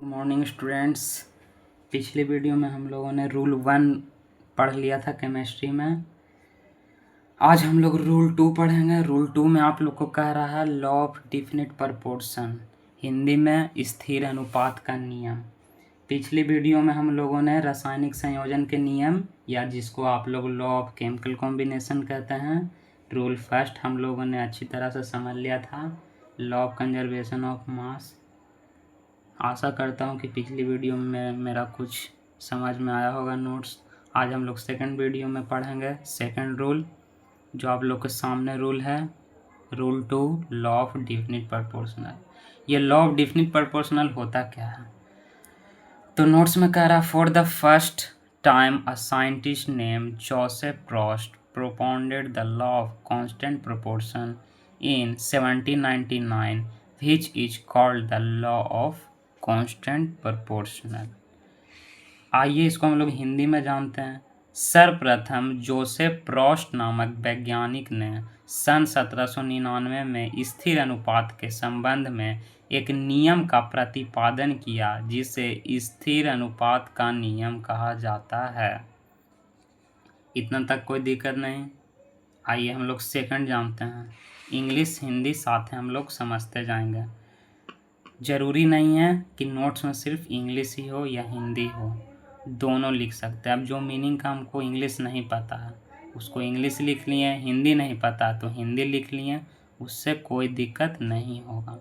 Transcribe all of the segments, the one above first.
Good morning students. पिछले video में हम लोगों ने रूल 1 पढ़ लिया था केमिस्ट्री में। आज हम लोग रूल 2 पढ़ेंगे। रूल 2 में आप लोग को कह रहा है law of definite proportion, Hindi में स्थिर अनुपात का नियम। पिछली वीडियो में हम लोगों ने रासायनिक संयोजन के नियम या जिसको आप लोग लॉ ऑफ केमिकल कॉम्बिनेशन कहते हैं, रूल फर्स्ट हम लोगों ने अच्छी तरह से समझ लिया था। Law of conservation of mass. आशा करता हूँ कि पिछली वीडियो में मेरा कुछ समझ में आया होगा नोट्स। आज हम लोग सेकंड वीडियो में पढ़ेंगे सेकंड रूल, जो आप लोग के सामने रूल है, rule 2 law of definite proportional. ये लॉ ऑफ डिफिनिट प्रोपोर्शनल होता क्या है? तो नोट्स में कह रहा, for the first time a scientist name Joseph Proust propounded the law of constant proportion in 1799, which is called the law of constant proportional। आइए इसको हम लोग हिंदी में जानते हैं। सर्वप्रथम जोसेफ प्रोस्ट नामक वैज्ञानिक ने सन 1799 में स्थिर अनुपात के संबंध में एक नियम का प्रतिपादन किया, जिसे स्थिर अनुपात का नियम कहा जाता है। इतना तक कोई दिक्कत नहीं। आइए हम लोग सेकंड जानते हैं। इंग्लिश हिंदी साथ हम लोग समझते जाएंगे। ज़रूरी नहीं है कि नोट्स में सिर्फ इंग्लिश ही हो या हिंदी हो, दोनों लिख सकते हैं। अब जो मीनिंग का हमको इंग्लिश नहीं पता है उसको इंग्लिश लिख लिए, हिंदी नहीं पता तो हिंदी लिख लिए, उससे कोई दिक्कत नहीं होगा।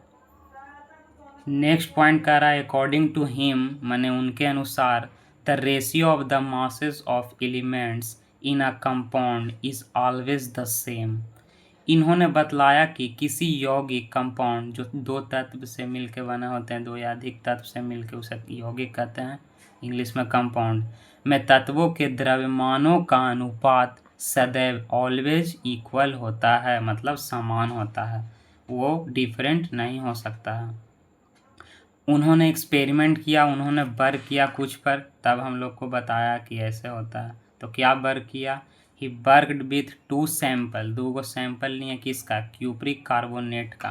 नेक्स्ट पॉइंट कह रहा है, अकॉर्डिंग टू हिम, माने उनके अनुसार, the ratio of the masses of elements in a compound is always the same. इन्होंने बतलाया कि किसी यौगिक कंपाउंड जो दो तत्व से मिलकर बने होते हैं, दो या अधिक तत्व से मिलकर उसे यौगिक कहते हैं, इंग्लिश में कंपाउंड में तत्वों के द्रव्यमानों का अनुपात सदैव ऑलवेज इक्वल होता है, मतलब समान होता है, वो डिफरेंट नहीं हो सकता है। उन्होंने एक्सपेरिमेंट किया, उन्होंने वर्क किया कुछ पर, तब हम लोग को बताया कि ऐसे होता है। तो क्या वर्क किया? He worked with 2 sample, 2 sample लिए किसका? क्यूप्रिक कार्बोनेट का।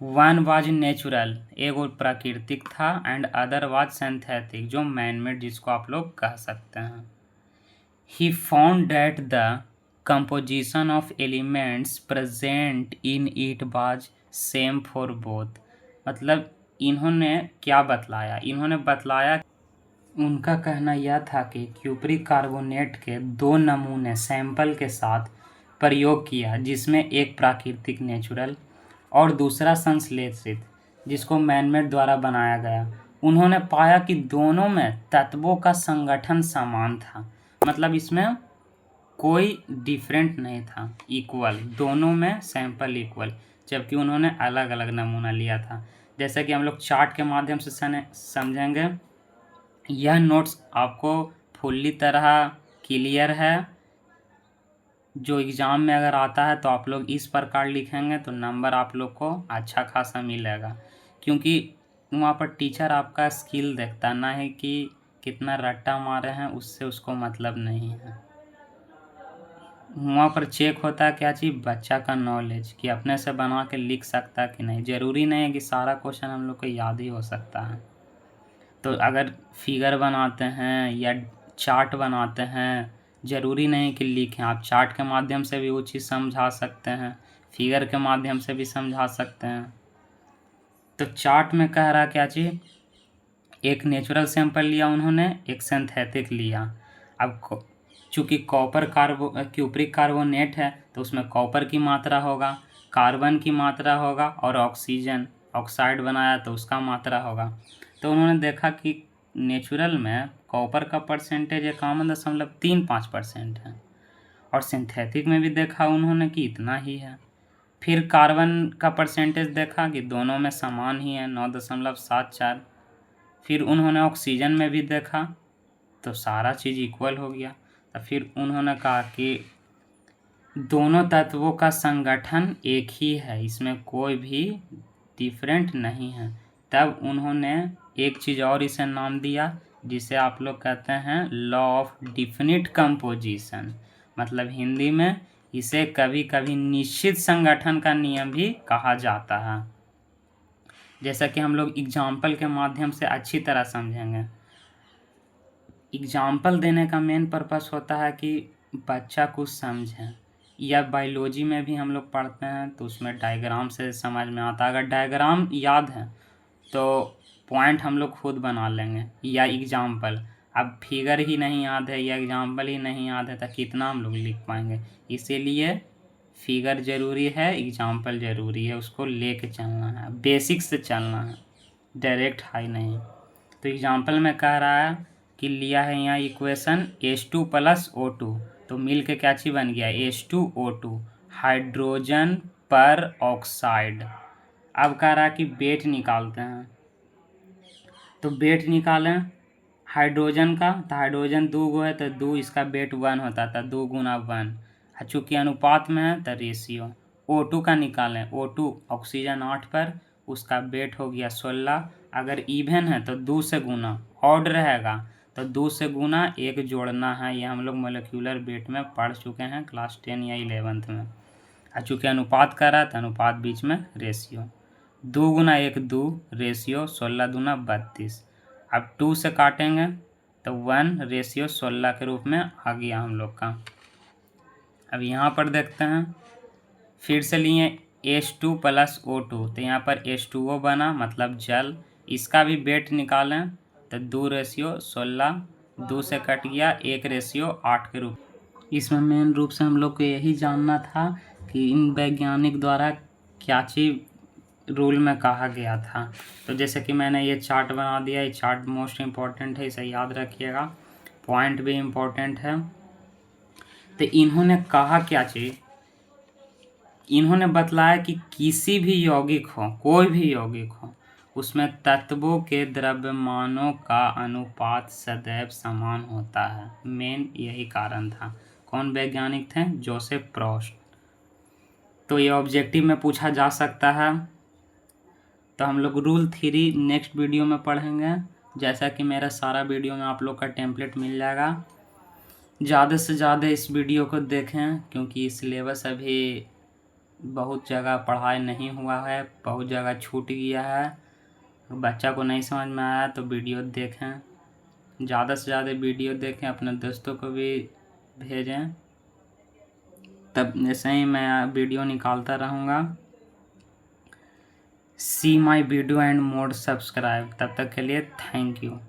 1 वाज नेचुरल, एक और प्राकृतिक था, एंड अदर वाज सिंथेटिक, जो मैनमेड जिसको आप लोग कह सकते हैं। He found that the composition of elements present in it was same for both. मतलब इन्होंने क्या बतलाया? इन्होंने बतलाया, उनका कहना यह था कि क्यूप्रिक कार्बोनेट के 2 नमूने सैंपल के साथ प्रयोग किया, जिसमें एक प्राकृतिक नेचुरल और दूसरा संश्लेषित जिसको मैनमेड द्वारा बनाया गया। उन्होंने पाया कि दोनों में तत्वों का संगठन समान था, मतलब इसमें कोई डिफरेंट नहीं था, इक्वल, दोनों में सैंपल इक्वल, जबकि उन्होंने अलग अलग नमूना लिया था। जैसे कि हम लोग चार्ट के माध्यम से समझेंगे। यह नोट्स आपको फुल्ली तरह क्लियर है। जो एग्ज़ाम में अगर आता है तो आप लोग इस प्रकार लिखेंगे तो नंबर आप लोग को अच्छा खासा मिलेगा, क्योंकि वहाँ पर टीचर आपका स्किल देखता, ना है कि कितना रट्टा मारे हैं, उससे उसको मतलब नहीं है। वहाँ पर चेक होता है क्या चीज़? बच्चा का नॉलेज, कि अपने से बना के लिख सकता कि नहीं। ज़रूरी नहीं है कि सारा क्वेश्चन हम लोग को याद ही हो सकता है। तो अगर फिगर बनाते हैं या चार्ट बनाते हैं, ज़रूरी नहीं कि लिखें, आप चार्ट के माध्यम से भी वो चीज़ समझा सकते हैं, फिगर के माध्यम से भी समझा सकते हैं। तो चार्ट में कह रहा क्या चीज़? एक नेचुरल सैंपल लिया उन्होंने, एक सिंथेटिक लिया। अब चूँकि क्यूप्रिक कार्बोनेट है तो उसमें कॉपर की मात्रा होगा, कार्बन की मात्रा होगा, और ऑक्सीजन ऑक्साइड बनाया तो उसका मात्रा होगा। तो उन्होंने देखा कि नेचुरल में कॉपर का परसेंटेज 51.35% है, और सिंथेटिक में भी देखा उन्होंने कि इतना ही है। फिर कार्बन का परसेंटेज देखा कि दोनों में समान ही है, 9.74। फिर उन्होंने ऑक्सीजन में भी देखा तो सारा चीज़ इक्वल हो गया। तो फिर उन्होंने कहा कि दोनों तत्वों का संगठन एक ही है, इसमें कोई भी डिफरेंट नहीं है। तब उन्होंने एक चीज़ और इसे नाम दिया, जिसे आप लोग कहते हैं लॉ ऑफ डिफिनिट कंपोजिशन, मतलब हिंदी में इसे कभी कभी निश्चित संगठन का नियम भी कहा जाता है। जैसा कि हम लोग एग्जाम्पल के माध्यम से अच्छी तरह समझेंगे। एग्जाम्पल देने का मेन पर्पस होता है कि बच्चा कुछ समझे, या बायोलॉजी में भी हम लोग पढ़ते हैं तो उसमें डायग्राम से समझ में आता है। अगर डायग्राम याद है तो पॉइंट हम लोग खुद बना लेंगे, या एग्जाम्पल। अब फिगर ही नहीं याद है या एग्जाम्पल ही नहीं याद है तो कितना हम लोग लिख पाएंगे। इसीलिए फिगर ज़रूरी है, एग्जाम्पल ज़रूरी है, उसको लेके चलना है, बेसिक से चलना है, डायरेक्ट हाई नहीं। तो एग्जाम्पल में कह रहा है कि लिया है यहाँ इक्वेशन H2 + O2, तो मिल के क्या चीज़ बन गया H2O2, हाइड्रोजन पर ऑक्साइड। अब कह रहा है कि वेट निकालते हैं, तो वेट निकालें हाइड्रोजन का, तो हाइड्रोजन 2 गो है तो 2, इसका वेट 1 होता था, 2 × 1। चूँकि अनुपात में है तो रेशियो। O2 का निकालें, O2 ऑक्सीजन 8 पर, उसका वेट हो गया 16। अगर इवन है तो 2 से गुना, ऑड रहेगा तो 2 से गुना 1 जोड़ना है। ये हम लोग मोलिक्यूलर वेट में पढ़ चुके हैं क्लास 10 या 11th में। चूँकि अनुपात कर रहा है तो अनुपात बीच में रेशियो। 2 × 1 2, रेशियो 16 दूना 32। अब 2 से काटेंगे तो 1, रेशियो 16 के रूप में आ गया हम लोग का। अब यहाँ पर देखते हैं, फिर से लिए H2 + O2, तो यहाँ पर H2O बना, मतलब जल। इसका भी वेट निकालें तो 2 रेशियो 16, 2 से कट गया, 1 रेशियो 8 के रूप। इसमें मेन रूप से हम लोग को यही जानना था कि इन वैज्ञानिक द्वारा क्या चीज़ रूल में कहा गया था। तो जैसे कि मैंने ये चार्ट बना दिया, ये चार्ट मोस्ट इम्पॉर्टेंट है, इसे याद रखिएगा, पॉइंट भी इम्पोर्टेंट है। तो इन्होंने कहा क्या चीज़, इन्होंने बतलाया कि किसी भी यौगिक हो, कोई भी यौगिक हो, उसमें तत्वों के द्रव्यमानों का अनुपात सदैव समान होता है। मेन यही कारण था। कौन वैज्ञानिक थे? जोसेफ प्रोस्ट। तो ये ऑब्जेक्टिव में पूछा जा सकता है। तो हम लोग रूल 3 नेक्स्ट वीडियो में पढ़ेंगे। जैसा कि मेरा सारा वीडियो में आप लोग का टेम्पलेट मिल जाएगा। ज़्यादा से ज़्यादा इस वीडियो को देखें, क्योंकि सिलेबस अभी बहुत जगह पढ़ाई नहीं हुआ है, बहुत जगह छूट गया है। बच्चा को नहीं समझ में आया तो वीडियो देखें, ज़्यादा से ज़्यादा वीडियो देखें, अपने दोस्तों को भी भेजें। तब ऐसे ही मैं वीडियो निकालता रहूँगा। See my video and mode subscribe. तब तक के लिए थैंक यू।